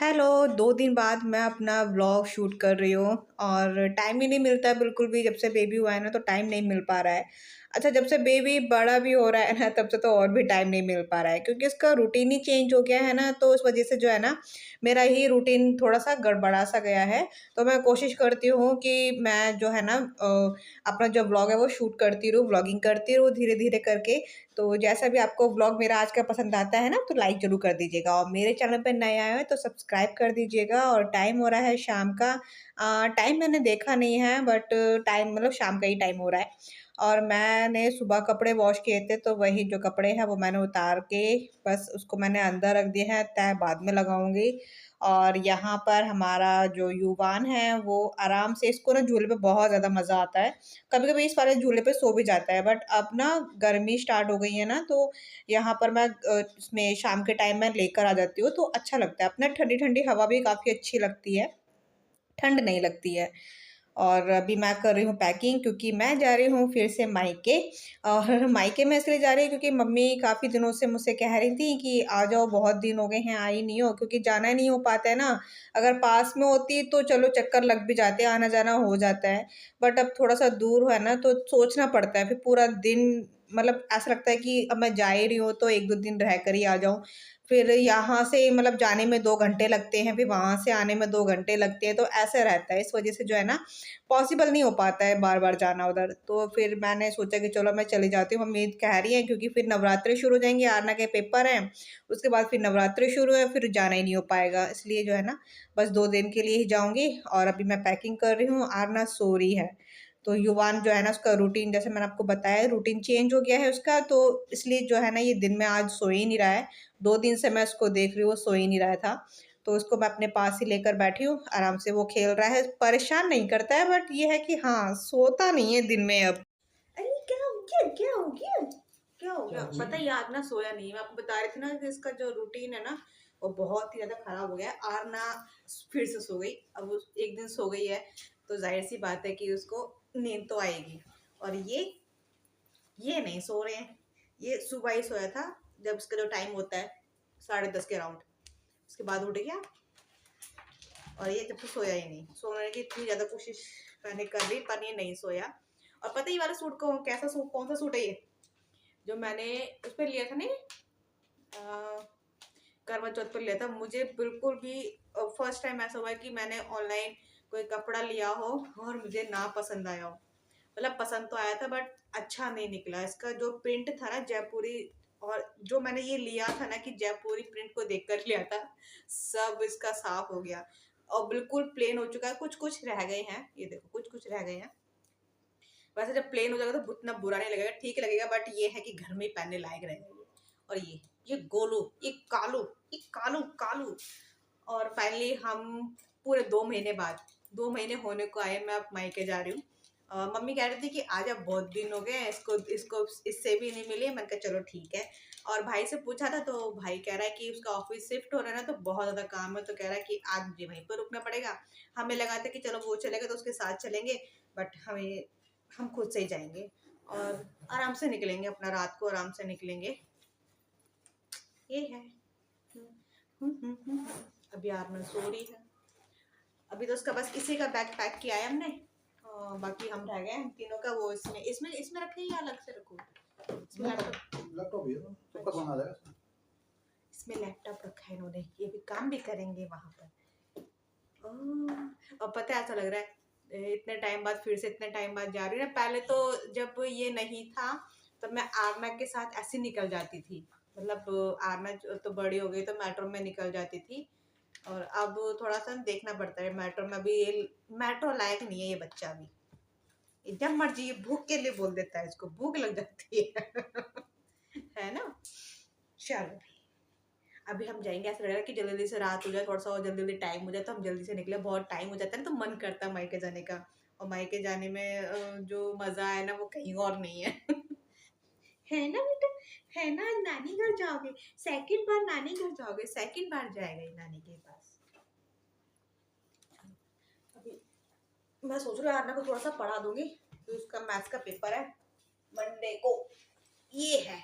Hello, 2 दिन बाद मैं अपना व्लॉग शूट कर रही हूँ और टाइम ही नहीं मिलता है बिल्कुल भी। जब से बेबी हुआ है ना तो टाइम नहीं मिल पा रहा है। अच्छा, जब से बेबी बड़ा भी हो रहा है ना तब से तो और भी टाइम नहीं मिल पा रहा है क्योंकि उसका रूटीन ही चेंज हो गया है ना, तो उस वज़ह से जो है ना मेरा ही रूटीन थोड़ा-सा गड़बड़ा-सा गया है। तो मैं कोशिश करती हूँ कि मैं जो है ना अपना जो व्लॉग है वो शूट करती रहूँ, व्लॉगिंग करती रहूँ धीरे-धीरे करके। तो जैसा भी आपको व्लॉग मेरा आज का पसंद आता है ना तो लाइक ज़रूर कर दीजिएगा और मेरे चैनल पे नए आए हो तो सब्सक्राइब कर दीजिएगा। और टाइम हो रहा है शाम का। टाइम मैंने देखा नहीं है बट टाइम मतलब शाम का ही टाइम हो रहा है। और मैंने सुबह कपड़े वॉश किए थे तो वही जो कपड़े हैं वो मैंने उतार के बस उसको मैंने अंदर रख दिया है, तह बाद में लगाऊँगी। और यहाँ पर हमारा जो युवान है वो आराम से, इसको ना झूले पे बहुत ज़्यादा मज़ा आता है। कभी-कभी इस वाले झूले पे सो भी जाता है बट अब ना गर्मी स्टार्ट हो गई है ना तो यहाँ पर मैं इसमें शाम के टाइम में लेकर आ जाती हूँ तो अच्छा लगता है। अपना ठंडी-ठंडी हवा भी काफ़ी अच्छी लगती है, ठंड नहीं लगती है। और अभी मैं कर रही हूँ पैकिंग क्योंकि मैं जा रही हूँ फिर से मायके। और मायके मैं इसलिए जा रही हूँ क्योंकि मम्मी काफ़ी दिनों से मुझसे कह रही थी कि आ जाओ, बहुत दिन हो गए हैं आई नहीं हो, क्योंकि जाना ही नहीं हो पाता है ना। अगर पास में होती तो चलो चक्कर लग भी जाते, आना-जाना हो जाता है। बट अब थोड़ा-सा दूर है ना तो सोचना पड़ता है, फिर पूरा दिन मतलब ऐसा लगता है कि अब मैं जा ही रही हूँ तो 1-2 दिन रह कर ही आ जाऊँ। फिर यहाँ से मतलब जाने में 2 घंटे लगते हैं, फिर वहाँ से आने में 2 घंटे लगते हैं, तो ऐसे रहता है। इस वज़ह से जो है ना पॉसिबल नहीं हो पाता है बार-बार जाना उधर। तो फिर मैंने सोचा कि चलो मैं चली जाती हूँ, मम्मी कह रही हैं क्योंकि फिर नवरात्रि शुरू हो जाएँगे, आरना के पेपर हैं, उसके बाद फिर नवरात्रि शुरू है, फिर जाना ही नहीं हो पाएगा। इसलिए जो है ना बस 2 दिन के लिए ही जाऊँगी। और अभी मैं पैकिंग कर रही हूँ, आरना सो रही है। तो युवान जो है ना उसका रूटीन, जैसे मैंने आपको बताया, रूटीन चेंज हो गया है उसका, तो इसलिए जो है ना ये दिन में आज सो ही नहीं रहा है। 2 दिन से मैं उसको देख रही हूँ, वो सो ही नहीं रहा था। तो उसको मैं अपने पास ही लेकर बैठी हूँ, आराम से वो खेल रहा है, परेशान नहीं करता है बट ये है कि हाँ, सोता नहीं है दिन में अब। अरे क्या हो गया? क्या हो गया? क्या हो गया? पता है, ये आज ना सोया नहीं है। मैं आपको बता रही थी ना कि इसका जो रूटीन है ना वो बहुत ही ज़्यादा खराब हो गया है। आरना फिर से सो गई। अब वो एक दिन सो गई है तो ज़ाहिर-सी बात है कि उसको नींद तो आएगी। और ये नहीं सो रहे हैं। ये सुबह ही सोया था जब उसका जो टाइम होता है 10:30 के अराउंड। उसके बाद उठ गया और ये जब से सोया ही नहीं। सोने की इतनी ज़्यादा कोशिश मैंने कर ली पर ये नहीं सोया। और पता है ये वाला सूट कौन सा सूट है ये? जो मैंने उस पे लिया था नहीं, अ, करवा चौथ पर लिया था। मुझे बिल्कुल भी फर्स्ट टाइम ऐसा हुआ है कि मैंने ऑनलाइन कोई कपड़ा लिया हो और मुझे ना पसंद आया हो। मतलब पसंद तो आया था बट अच्छा नहीं निकला। इसका जो प्रिंट था ना जयपुरी, और जो मैंने ये लिया था ना कि जयपुरी प्रिंट को देखकर लिया था, सब इसका साफ हो गया और बिल्कुल प्लेन हो चुका है। कुछ-कुछ रह गए हैं, ये देखो कुछ-कुछ रह गए हैं। वैसे जब प्लेन हो जाएगा तो उतना बुरा नहीं लगेगा, ठीक लगेगा, बट ये है कि घर में ही पहनने लायक रहेगा ये। और ये गोलू, ये कालू कालू। और फाइनली हम पूरे 2 महीने बाद, 2 महीने होने को आए, मैं अब मायके जा रही हूँ। मम्मी कह रही थी कि आजा, बहुत दिन हो गए हैं, इसको इसको इससे भी नहीं मिली। मैंने कहा चलो ठीक है। और भाई से पूछा था तो भाई कह रहा है कि उसका ऑफिस शिफ्ट हो रहा है ना तो बहुत ज़्यादा काम है, तो कह रहा है कि आज मुझे वहीं पर रुकना पड़ेगा। हमें लगा था कि चलो वो चलेगा तो उसके साथ चलेंगे, बट हम खुद से ही जाएँगे और आराम से निकलेंगे, अपना रात को आराम से निकलेंगे। ये है। अभी आरमन सो रही है। अभी तो उसका बस इसी का बैग पैक किया है हमने। बाकी हम रह गए हम तीनों का। वो इसमें इसमें इसमें रखे या अलग से रखूँ? इसमें लैपटॉप ही है ना, सबका काम आ जाएगा। इसमें लैपटॉप रखा है इन्होंने, ये भी काम भी करेंगे वहाँ पर। और पता है ऐसा लग रहा है इतने टाइम बाद, फिर से इतने टाइम बाद जा रही हूँ ना। पहले तो जब ये नहीं था तब मैं आरना के साथ ऐसे निकल जाती थी। मतलब आरना तो बड़ी हो गई तो मेट्रो में निकल जाती थी। और अब थोड़ा सा देखना पड़ता है मेट्रो में। अभी ये मेट्रो लायक नहीं है ये बच्चा अभी। ये जब मर्जी ये भूख के लिए बोल देता है, इसको भूख लग जाती है। है ना? चलो अभी हम जाएँगे। ऐसा लग रहा है कि जल्दी-जल्दी से रात हो जाए, थोड़ा-सा और जल्दी-जल्दी टाइम हो जाए तो हम जल्दी से निकले। बहुत टाइम हो जाता है ना तो मन करता है मायके जाने का। और मायके जाने में जो मज़ा है ना वो कहीं और नहीं है। है ना बेटा? है ना? नानी घर जाओगे, सेकंड बार नानी घर जाओगे, सेकंड बार जाएगा ये नानी के पास। अभी मैं सोच रही हूँ आरना को थोड़ा-सा पढ़ा दूँगी, तो उसका मैथ्स का पेपर है मंडे को। ये है,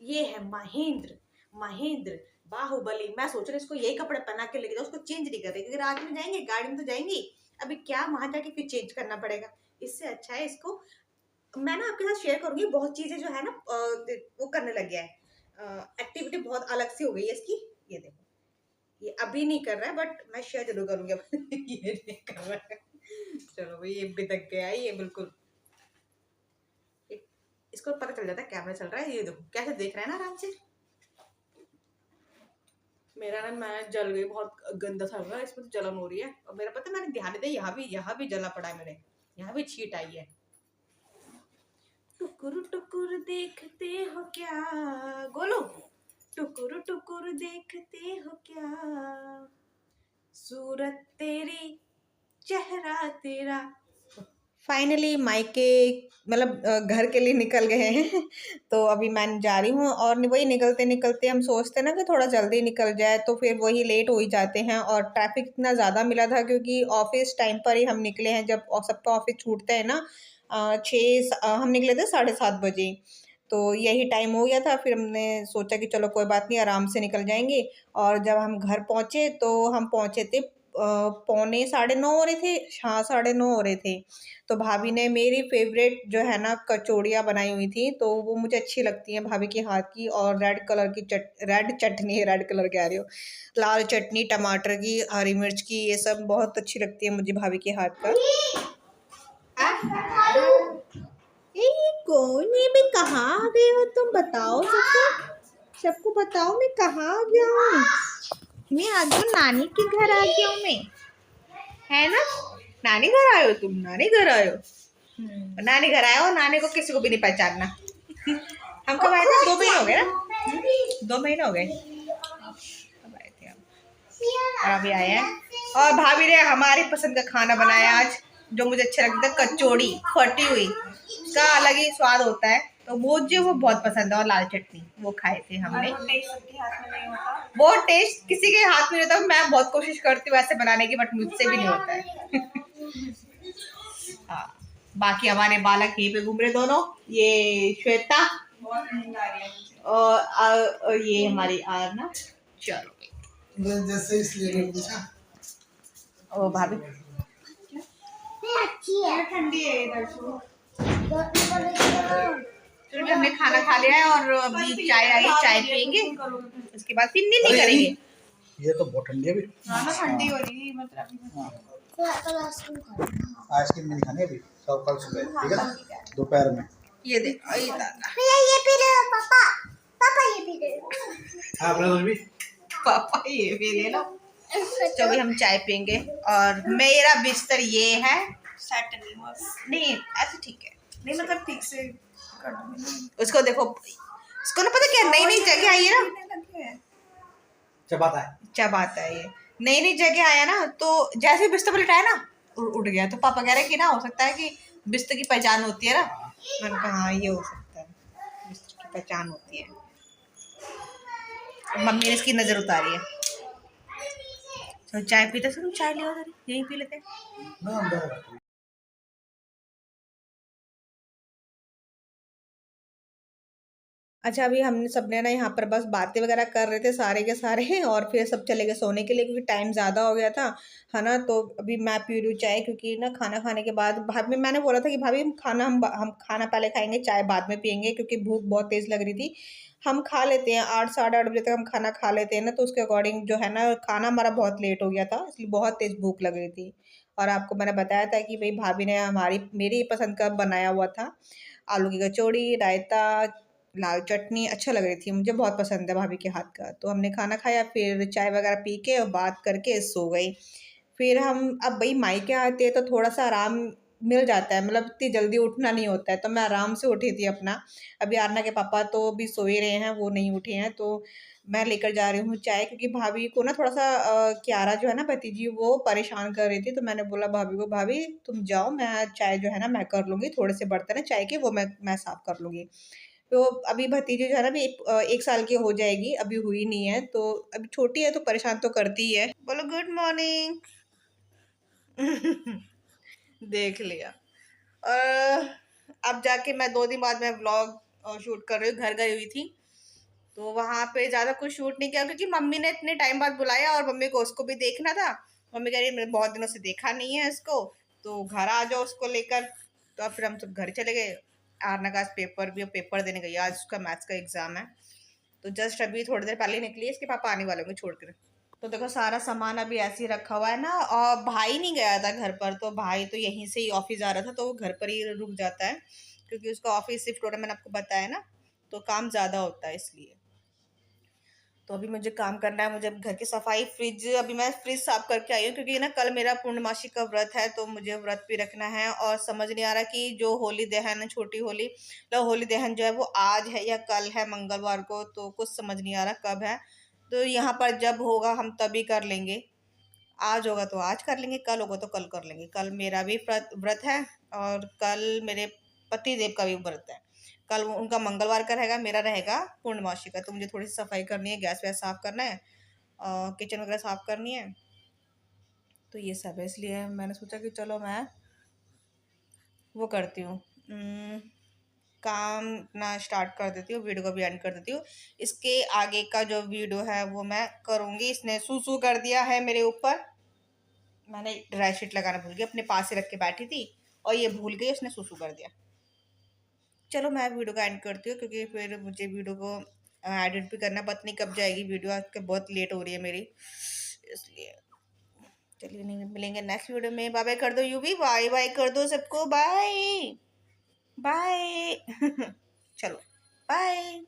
ये है महेंद्र। महेंद्र बाहुबली। मैं सोच रही इसको यही कपड़े पहना के लेके जाओ, उसको चेंज नहीं कर रही क्योंकि रात में जाएंगे, गाड़ी में तो जाएंगी, अभी क्या वहां जाके फिर चेंज करना पड़ेगा। इससे अच्छा है इसको मैं ना आपके साथ शेयर करूंगी। बहुत चीजें जो है ना वो करने लग गया है, एक्टिविटी बहुत अलग सी हो गई है इसकी। ये देखो, ये अभी नहीं कर रहा है बट मैं शेयर जरूर करूंगी अब। ये नहीं कर रहा है। चलो भाई, ये बिदक गया है ये बिल्कुल। इसको पता चल जाता है कैमरा चल रहा है। ये देखो कैसे देख रहा है ना आराम से। मेरा ना मैं जल गई, बहुत गंदा सा लग रहा है, इसमें तो जलन हो रही है। और मेरा पता है, मैंने ध्यान नहीं दिया, यहाँ भी जला पड़ा है मेरे, यहाँ भी छींट आई है। टुकुर टुकुर देखते हो क्या, गोलू, टुकुर टुकुर देखते हो क्या, सूरत तेरी, चेहरा तेरा। फाइनली मायके मतलब घर के लिए निकल गए हैं। तो अभी मैं जा रही हूँ और वही निकलते निकलते हम सोचते हैं ना कि थोड़ा जल्दी निकल जाए, तो फिर वही लेट हो ही जाते हैं। और ट्रैफिक इतना ज़्यादा मिला था क्योंकि ऑफिस टाइम पर ही हम निकले हैं, जब सबका ऑफिस छूटता है ना, हम निकले थे 7:30 बजे। तो यही टाइम हो गया था, फिर हमने सोचा कि चलो कोई बात नहीं, आराम से निकल जाएंगे। और जब हम घर पहुँचे तो हम पहुँचे थे पौने 9:30 हो रहे थे, हाँ 9:30 हो रहे थे। तो भाभी ने मेरी फेवरेट जो है ना कचौड़ियाँ बनाई हुई थी, तो वो मुझे अच्छी लगती हैं भाभी के हाथ की। और रेड कलर की रेड चटनी, रेड कलर कह रही हो, लाल चटनी टमाटर की, हरी मिर्च की, ये सब बहुत अच्छी लगती है मुझे भाभी के हाथ का। ए, कोने में कहाँ आ गए हो तुम, बताओ सबको, सबको बताओ मैं कहाँ आ गया हूँ। मैं आ गई हूँ, नानी के घर आ गया हूँ मैं, है ना। नानी घर आए हो तुम, नानी घर आए हो। नानी घर आए हो, नानी को किसी को भी नहीं पहचानना। हम कब आए थे, 2 महीने हो गए ना, 2 महीने हो गए कब आए थे हम। और अभी आए हैं। और भाभी ने हमारी पसंद का खाना बनाया आज, जो मुझे अच्छा लगता है, कचौड़ी फटी हुई, उसका अलग ही स्वाद होता है। तो मुझे वो बहुत पसंद है। और लाल चटनी वो खाए थे हमने। वो टेस्ट किसी के हाथ में नहीं होता। मैं बहुत कोशिश करती हूँ ऐसे बनाने की, बट मुझसे भी नहीं होता है। हाँ, बाकी हमारे बालक यहीं पे घूम रहे दोनों, ये श्वेता और ये हमारी आरना। चलो जैसे इसलिए पूछा। ओ भाभी ठंडी है इधर। फिर भी हमने खाना खा लिया है और अभी चाय आई, चाय पियेंगे, उसके बाद फिर नींद करेंगे। ये तो बहुत ठंडी है अभी। हाँ ना, ठंडी हो रही है मतलब। आइसक्रीम नहीं खानी अभी, सब कल सुबह, ठीक है ना, दोपहर में। ये देखो, ये दादा, ये पी ले पापा, पापा ये पी ले। आप लोग भी पापा ये भी ले लो। तो अभी हम चाय पियेंगे। और मेरा बिस्तर ये है, सेट नहीं ऐसे ठीक है, नहीं मतलब ठीक से कर दूंगी। उसको देखो, उसको ना पता क्या, नई नई जगह आई है ना, चबाता है ये, नई नई जगह आया ना, तो जैसे बिस्तर पर लिटाया ना, उठ गया। तो पापा कह रहे कि ना, हो सकता है कि बिस्तर की पहचान होती है ना। मैंने कहा हाँ, ये हो सकता है, बिस्तर की पहचान होती है। मम्मी ने इसकी नजर उतारी है। तो चाय पीते सुनो, चाय लिया यही पी लेते हैं। अच्छा, अभी हमने सबने ना यहाँ पर बस बातें वगैरह कर रहे थे सारे के सारे, और फिर सब चले गए सोने के लिए क्योंकि टाइम ज़्यादा हो गया था, है ना। तो अभी मैं पी रही हूँ चाय, क्योंकि ना खाना खाने के बाद भाभी, मैंने बोला था कि भाभी हम खाना पहले खाएंगे, चाय बाद में पियेंगे, क्योंकि भूख बहुत तेज़ लग रही थी। हम खा लेते हैं 8 साढ़े 8 बजे तक हम खाना खा लेते हैं ना, तो उसके अकॉर्डिंग जो है ना, खाना हमारा बहुत लेट हो गया था, इसलिए बहुत तेज़ भूख लग रही थी। और आपको मैंने बताया था कि भाई भाभी ने मेरी पसंद का बनाया हुआ था, आलू की कचौड़ी, रायता, लाल चटनी अच्छा लग रही थी, मुझे बहुत पसंद है भाभी के हाथ का। तो हमने खाना खाया, फिर चाय वगैरह पी के और बात करके सो गई। फिर हम अब भाई मायके आते हैं तो थोड़ा सा आराम मिल जाता है, मतलब इतनी जल्दी उठना नहीं होता है, तो मैं आराम से उठी थी अपना। अभी आरना के पापा तो अभी सो ही रहे हैं, वो नहीं उठे हैं, तो मैं लेकर जा रही हूँ चाय, क्योंकि भाभी को ना थोड़ा सा क्यारा जो है ना भतीजी, वो परेशान कर रही थी। तो मैंने बोला भाभी को, भाभी तुम जाओ, मैं चाय जो है ना मैं कर लूँगी, थोड़े से बर्तन है चाय के, वो मैं साफ कर लूँगी। तो अभी भतीजी जो है ना, अभी 1 साल की हो जाएगी, अभी हुई नहीं है, तो अभी छोटी है तो परेशान तो करती ही है। बोलो गुड मॉर्निंग। देख लिया। अब जाके मैं 2 दिन बाद मैं व्लॉग शूट कर रही हूँ, घर गई हुई थी। तो वहां पे ज्यादा कुछ शूट नहीं किया क्योंकि मम्मी ने इतने टाइम बाद बुलाया और मम्मी को उसको भी देखना था। मम्मी कह रही मैंने बहुत दिनों से देखा नहीं है इसको, तो घर आ जाओ उसको लेकर। तो फिर हम सब घर चले गए। आरना का आज पेपर भी, पेपर देने गई, आज उसका मैथ्स का एग्जाम है। तो जस्ट अभी थोड़ी देर पहले निकली है, इसके पापा आने वाले होंगे छोड़ कर। तो देखो सारा सामान अभी ऐसे ही रखा हुआ है ना, और भाई नहीं गया था घर पर, तो भाई तो यहीं से ही ऑफिस जा रहा था, तो वो घर पर ही रुक जाता है क्योंकि उसका ऑफिस शिफ्ट हो रहा है, मैंने आपको बताया ना, तो काम ज्यादा होता है इसलिए। तो अभी मुझे काम करना है, मुझे घर की सफाई, फ्रिज, अभी मैं फ्रिज साफ करके आई हूँ क्योंकि ना कल मेरा पूर्णमासी का व्रत है, तो मुझे व्रत भी रखना है और समझ नहीं आ रहा कि जो होली दहन है, छोटी होली, तो होली दहन जो है वो आज है या कल है, मंगलवार को, तो कुछ समझ नहीं आ रहा कब है। तो यहाँ पर जब होगा हम तभी कर लेंगे। आज होगा तो आज कर लेंगे, कल होगा तो कल कर लेंगे। कल मेरा भी व्रत व्रत है और कल मेरे पति देव का भी व्रत है। कल उनका मंगलवार का रहेगा, मेरा रहेगा पूर्णमासी का। तो मुझे थोड़ी सी सफाई करनी है, गैस वैस साफ करना है और किचन वगैरह साफ करनी है। तो ये सब है, इसलिए मैंने सोचा कि चलो मैं वो करती हूँ, काम अपना स्टार्ट कर देती हूँ, वीडियो को भी एंड कर देती हूँ। इसके आगे का जो वीडियो है वो मैं करूँगी। इसने सू कर दिया है मेरे ऊपर, मैंने ड्राई शीट लगाना भूल गई, अपने पास ही रख के बैठी थी और ये भूल गई, उसने सुसु कर दिया। चलो मैं वीडियो का एंड करती हूँ क्योंकि फिर मुझे वीडियो को एडिट भी करना, पता नहीं कब जाएगी वीडियो, आज के बहुत लेट हो रही है मेरी, इसलिए। चलिए नहीं मिलेंगे नेक्स्ट वीडियो में, बाय बाय कर दो, यू भी बाय बाय कर दो सबको, बाय बाय। चलो बाय।